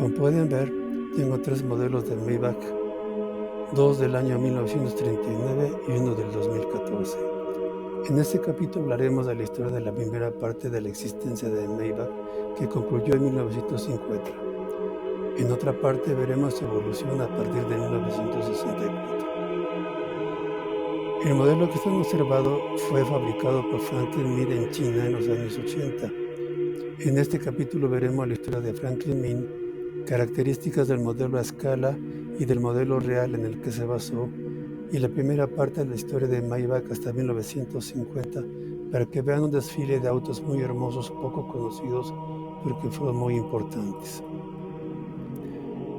Como pueden ver, tengo 3 modelos de Maybach, 2 del año 1939 y uno del 2014. En este capítulo hablaremos de la historia de la primera parte de la existencia de Maybach, que concluyó en 1950. En otra parte veremos su evolución a partir de 1964. El modelo que están observando fue fabricado por Franklin Mint en China en los años 80. En este capítulo veremos la historia de Franklin Mint, características del modelo a escala y del modelo real en el que se basó, y la primera parte de la historia de Maybach hasta 1950, para que vean un desfile de autos muy hermosos, poco conocidos, porque fueron muy importantes.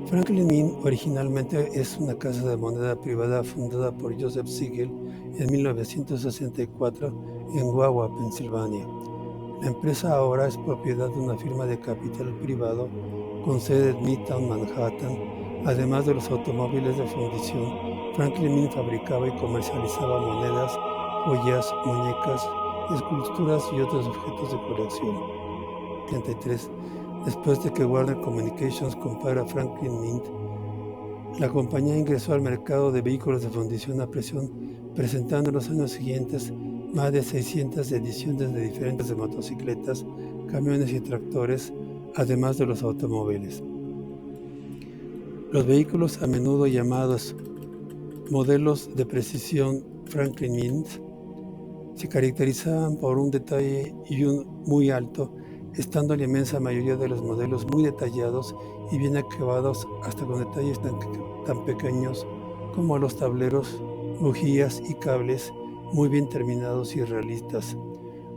Franklin Mint originalmente es una casa de moneda privada fundada por Joseph Siegel en 1964 en Wawa, Pensilvania. La empresa ahora es propiedad de una firma de capital privado con sede en Midtown Manhattan. Además de los automóviles de fundición, Franklin Mint fabricaba y comercializaba monedas, joyas, muñecas, esculturas y otros objetos de colección. 33. Después de que Warner Communications comprara Franklin Mint, la compañía ingresó al mercado de vehículos de fundición a presión, presentando en los años siguientes más de 600 ediciones de diferentes de motocicletas, camiones y tractores, además de los automóviles. Los vehículos, a menudo llamados modelos de precisión Franklin Mint, se caracterizaban por un detalle muy alto, estando la inmensa mayoría de los modelos muy detallados y bien acabados, hasta con detalles tan pequeños como los tableros, bujías y cables muy bien terminados y realistas.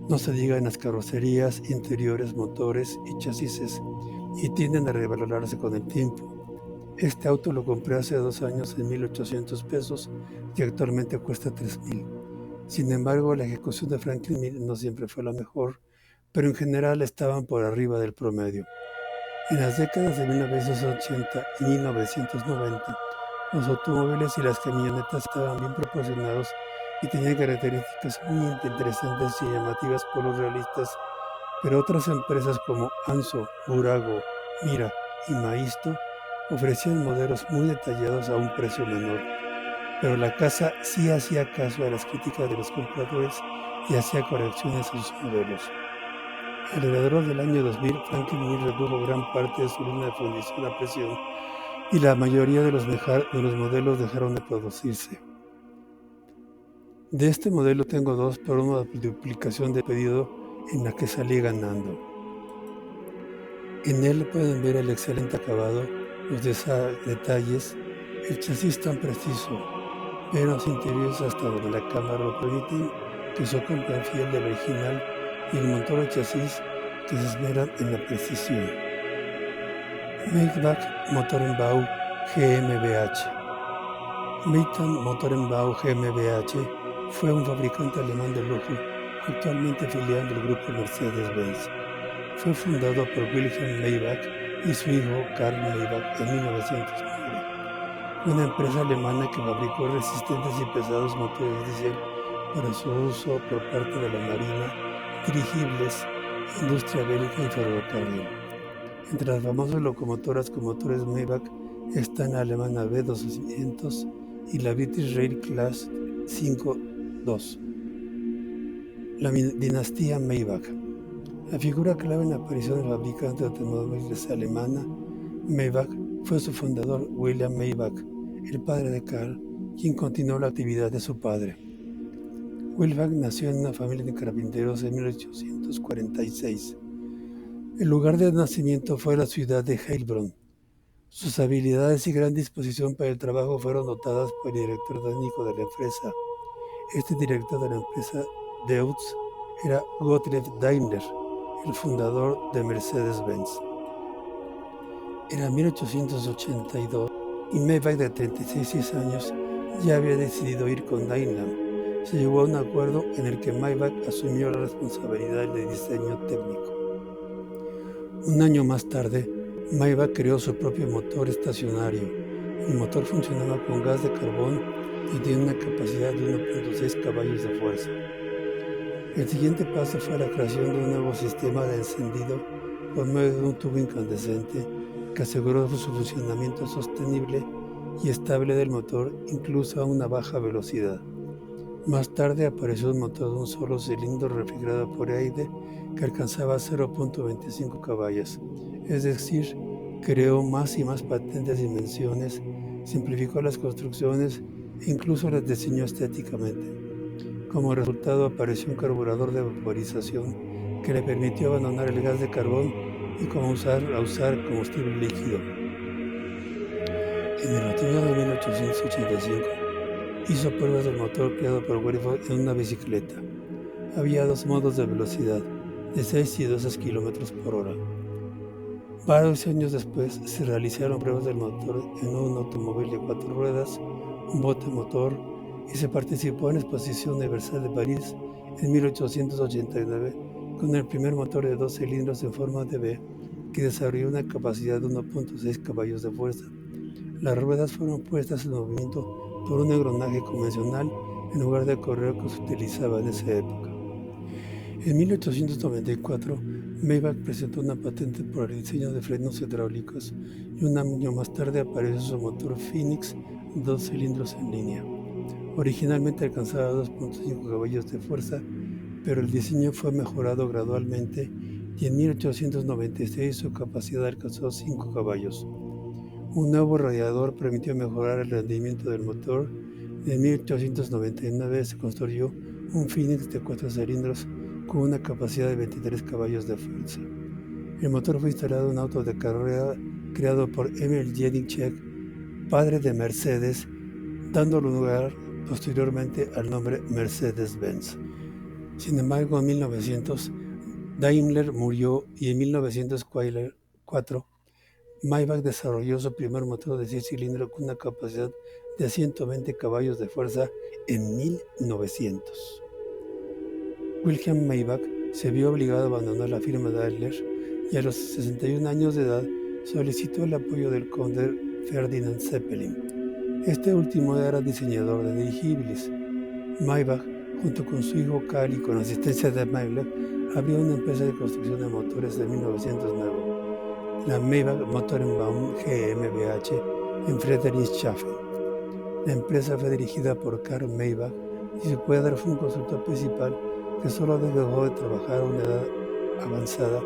No se diga en las carrocerías, interiores, motores y chasis, y tienden a revalorarse con el tiempo. Este auto lo compré hace 2 años en $1,800 y actualmente cuesta $3,000. Sin embargo, la ejecución de Franklin Mint no siempre fue la mejor, pero en general estaban por arriba del promedio. En las décadas de 1980 y 1990, los automóviles y las camionetas estaban bien proporcionados y tenían características muy interesantes y llamativas por los realistas, pero otras empresas como Anso, Burago, Mira y Maisto ofrecían modelos muy detallados a un precio menor. Pero la casa sí hacía caso a las críticas de los compradores y hacía correcciones a sus modelos. Alrededor del año 2000, Franklin Mint redujo gran parte de su línea de fundición a presión y la mayoría de los modelos dejaron de producirse. De este modelo tengo 2 por una duplicación de pedido en la que salí ganando. En él pueden ver el excelente acabado, los detalles, el chasis tan preciso, pero los interiores hasta donde la cámara lo permiten, que son copia fiel del original, y el motor de chasis que se esmeran en la precisión. Maybach Motorenbau GmbH. Midtown Motorenbau GmbH fue un fabricante alemán de lujo, actualmente filial del grupo Mercedes-Benz. Fue fundado por Wilhelm Maybach y su hijo Karl Maybach en 1909. Una empresa alemana que fabricó resistentes y pesados motores diésel para su uso por parte de la marina, dirigibles, industria bélica y ferrocarril. Entre las famosas locomotoras con motores Maybach están la alemana B200 y la British Rail Class 5-2. La dinastía Maybach. La figura clave en la aparición del fabricante de automóviles alemana Maybach fue su fundador William Maybach, el padre de Karl, quien continuó la actividad de su padre. Maybach nació en una familia de carpinteros en 1846. El lugar de nacimiento fue la ciudad de Heilbronn. Sus habilidades y gran disposición para el trabajo fueron notadas por el director técnico de la empresa. Este director de la empresa Deutz era Gottlieb Daimler, el fundador de Mercedes-Benz. Era 1882 y Maybach, de 36 años, ya había decidido ir con Daimler. Se llegó a un acuerdo en el que Maybach asumió la responsabilidad de diseño técnico. Un año más tarde, Maybach creó su propio motor estacionario. El motor funcionaba con gas de carbón y tenía una capacidad de 1.6 caballos de fuerza. El siguiente paso fue la creación de un nuevo sistema de encendido por medio de un tubo incandescente que aseguró su funcionamiento sostenible y estable del motor incluso a una baja velocidad. Más tarde apareció un motor de un solo cilindro refrigerado por aire que alcanzaba 0.25 caballos, es decir, creó más y más patentes de invenciones, simplificó las construcciones e incluso las diseñó estéticamente. Como resultado apareció un carburador de vaporización que le permitió abandonar el gas de carbón y usar combustible líquido. En el otoño de 1885 hizo pruebas del motor creado por Whirlpool en una bicicleta. Había dos modos de velocidad, de 6 y 12 km por hora. Varios años después se realizaron pruebas del motor en un automóvil de 4 ruedas, un bote motor, y se participó en la Exposición Universal de París en 1889 con el primer motor de 2 cilindros en forma de V que desarrolló una capacidad de 1.6 caballos de fuerza. Las ruedas fueron puestas en movimiento por un engranaje convencional en lugar del correo que se utilizaba en esa época. En 1894, Maybach presentó una patente por el diseño de frenos hidráulicos y un año más tarde apareció su motor Phoenix 2 cilindros en línea. Originalmente alcanzaba 2.5 caballos de fuerza, pero el diseño fue mejorado gradualmente y en 1896 su capacidad alcanzó 5 caballos. Un nuevo radiador permitió mejorar el rendimiento del motor y en 1899 se construyó un Phoenix de 4 cilindros con una capacidad de 23 caballos de fuerza. El motor fue instalado en un auto de carrera creado por Emil Jelinek, padre de Mercedes, dando lugar posteriormente al nombre Mercedes-Benz. Sin embargo, en 1900, Daimler murió y en 1904, Maybach desarrolló su primer motor de 6 cilindros con una capacidad de 120 caballos de fuerza en 1900. Wilhelm Maybach se vio obligado a abandonar la firma Daimler y a los 61 años de edad solicitó el apoyo del conde Ferdinand Zeppelin. Este último era diseñador de dirigibles. Maybach, junto con su hijo Carl y con asistencia de Daimler, abrió una empresa de construcción de motores en 1909, la Maybach Motorenbau GmbH en Friedrichshafen. La empresa fue dirigida por Karl Maybach y su padre fue un constructor principal que solo dejó de trabajar a una edad avanzada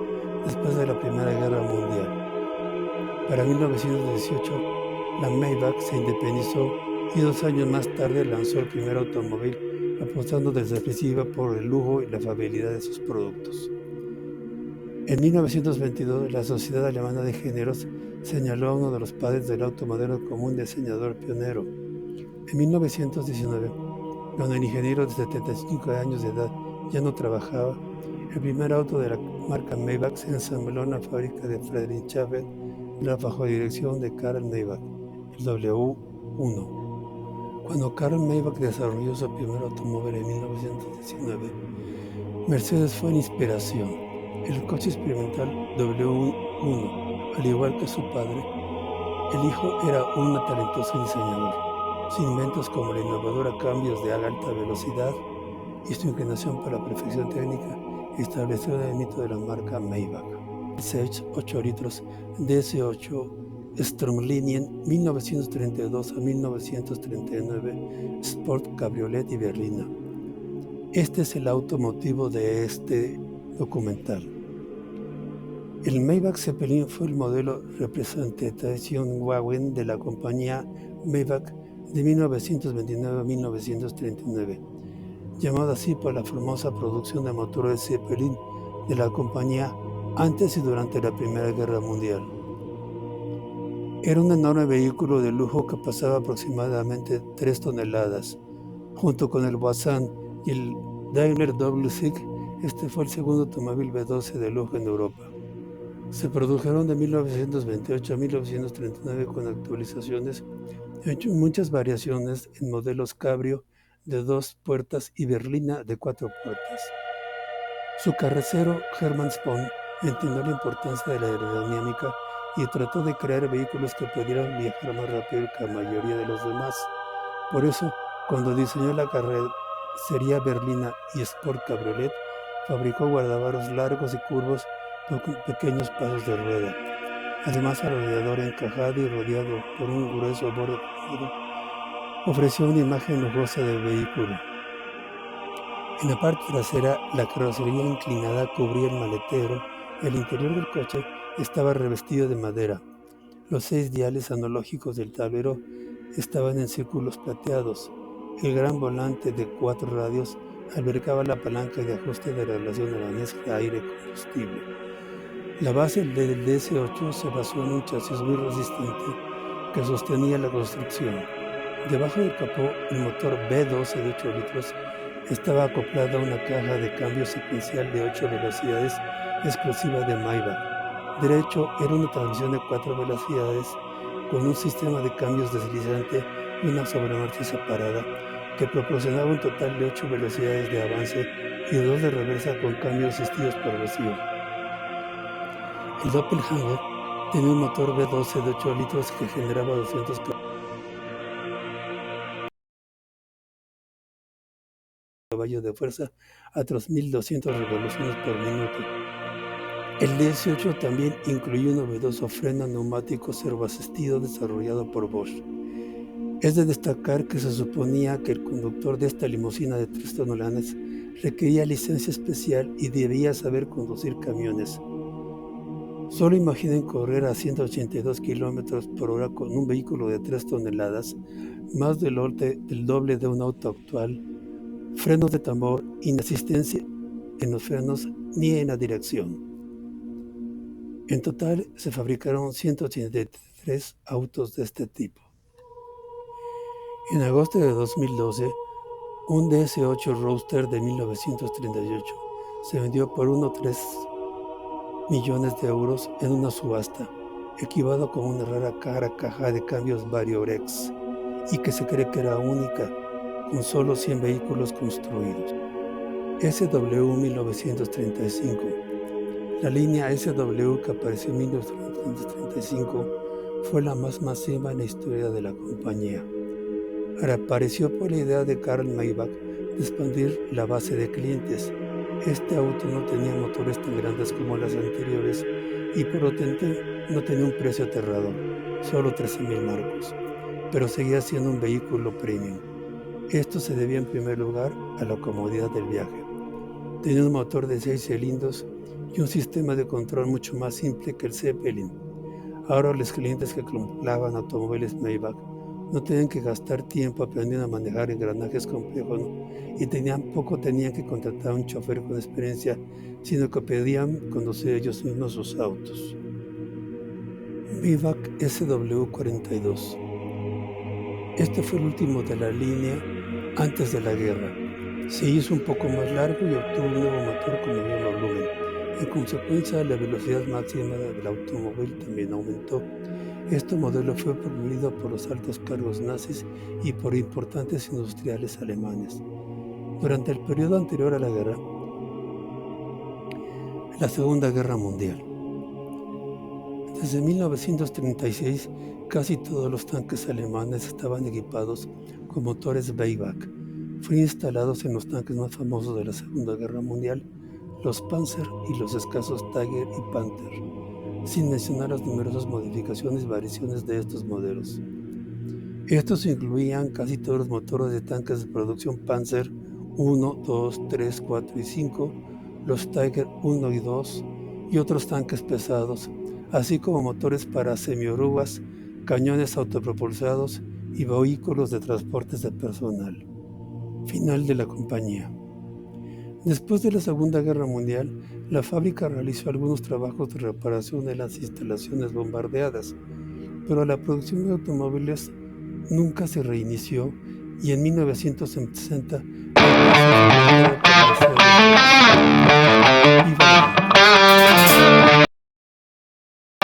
después de la Primera Guerra Mundial. Para 1918, la Maybach se independizó y 2 años más tarde lanzó el primer automóvil, apostando desde el principio por el lujo y la fiabilidad de sus productos. En 1922, la Sociedad Alemana de Ingenieros señaló a uno de los padres del auto moderno como un diseñador pionero. En 1919, cuando el ingeniero de 75 años de edad ya no trabajaba, el primer auto de la marca Maybach se ensambló en la fábrica de Friedrichshafen bajo dirección de Karl Maybach, el W1. Cuando Karl Maybach desarrolló su primer automóvil en 1919, Mercedes fue una inspiración. El coche experimental W1, al igual que su padre, el hijo era un talentoso diseñador. Sus inventos como la innovadora cambios de alta velocidad y su inclinación para la perfección técnica establecieron el mito de la marca Maybach. El Sage 8 litros DS8 Stromlinien 1932 a 1939 Sport Cabriolet y berlina. Este es el automotivo de este documental. El Maybach Zeppelin fue el modelo Repräsentationswagen de la compañía Maybach de 1929 a 1939, llamado así por la famosa producción de motores Zeppelin de la compañía antes y durante la Primera Guerra Mundial. Era un enorme vehículo de lujo que pesaba aproximadamente 3 toneladas. Junto con el Voisin y el Daimler Doppelsieg, este fue el segundo automóvil V12 de lujo en Europa. Se produjeron de 1928 a 1939 con actualizaciones y muchas variaciones en modelos cabrio de 2 puertas y berlina de 4 puertas. Su carrocero Hermann Spohn entendió la importancia de la aerodinámica y trató de crear vehículos que pudieran viajar más rápido que la mayoría de los demás. Por eso, cuando diseñó la carrocería berlina y Sport Cabriolet, fabricó guardabarros largos y curvos con pequeños pasos de rueda. Además, el radiador encajado y rodeado por un grueso borde pulido ofreció una imagen lujosa del vehículo. En la parte trasera, la carrocería inclinada cubría el maletero. El interior del coche estaba revestido de madera. Los 6 diales analógicos del tablero estaban en círculos plateados. El gran volante de 4 radios albergaba la palanca de ajuste de relación de aire-combustible. La base del DS-8 se basó en un chasis muy resistente que sostenía la construcción. Debajo del capó, el motor V12 de 8 litros estaba acoplado a una caja de cambio secuencial de 8 velocidades exclusiva de Maybach. Derecho era una transmisión de 4 velocidades con un sistema de cambios deslizante y una sobremarcha separada que proporcionaba un total de 8 velocidades de avance y 2 de reversa con cambios asistidos por vacío. El Doppelhanger tenía un motor V12 de 8 litros que generaba 200 caballos de fuerza a 3.200 revoluciones por minuto. El DS-8 también incluyó un novedoso freno neumático servoasistido desarrollado por Bosch. Es de destacar que se suponía que el conductor de esta limusina de 3 toneladas requería licencia especial y debía saber conducir camiones. Solo imaginen correr a 182 km por hora con un vehículo de 3 toneladas, más del doble de un auto actual. Frenos de tambor, inasistencia en los frenos ni en la dirección. En total se fabricaron 183 autos de este tipo. En agosto de 2012, un DS-8 Roadster de 1938 se vendió por 1,3 millones de euros en una subasta, equipado con una rara caja de cambios Variorex, y que se cree que era única, con solo 100 vehículos construidos. SW 1935. La línea SW, que apareció en 1935, fue la más masiva en la historia de la compañía. Reapareció por la idea de Karl Maybach de expandir la base de clientes. Este auto no tenía motores tan grandes como las anteriores y por lo tanto no tenía un precio aterrador, solo 13.000 marcos, pero seguía siendo un vehículo premium. Esto se debía en primer lugar a la comodidad del viaje. Tenía un motor de 6 cilindros y un sistema de control mucho más simple que el Zeppelin. Ahora los clientes que compraban automóviles Maybach no tenían que gastar tiempo aprendiendo a manejar engranajes complejos y tenían que contratar a un chofer con experiencia, sino que podían conducir ellos mismos sus autos. Maybach SW42. Este fue el último de la línea antes de la guerra. Se hizo un poco más largo y obtuvo un nuevo motor con mayor volumen. En consecuencia, la velocidad máxima del automóvil también aumentó. Este modelo fue promovido por los altos cargos nazis y por importantes industriales alemanes. Durante el periodo anterior a la guerra, la Segunda Guerra Mundial. Desde 1936, casi todos los tanques alemanes estaban equipados con motores Maybach. Fueron instalados en los tanques más famosos de la Segunda Guerra Mundial, los Panzer y los escasos Tiger y Panther, sin mencionar las numerosas modificaciones y variaciones de estos modelos. Estos incluían casi todos los motores de tanques de producción Panzer 1, 2, 3, 4 y 5, los Tiger 1 y 2 y otros tanques pesados, así como motores para semiorugas, cañones autopropulsados y vehículos de transportes de personal. Final de la compañía. Después de la Segunda Guerra Mundial, la fábrica realizó algunos trabajos de reparación de las instalaciones bombardeadas, pero la producción de automóviles nunca se reinició y en 1960 la empresa fue comprada por Mercedes-Benz.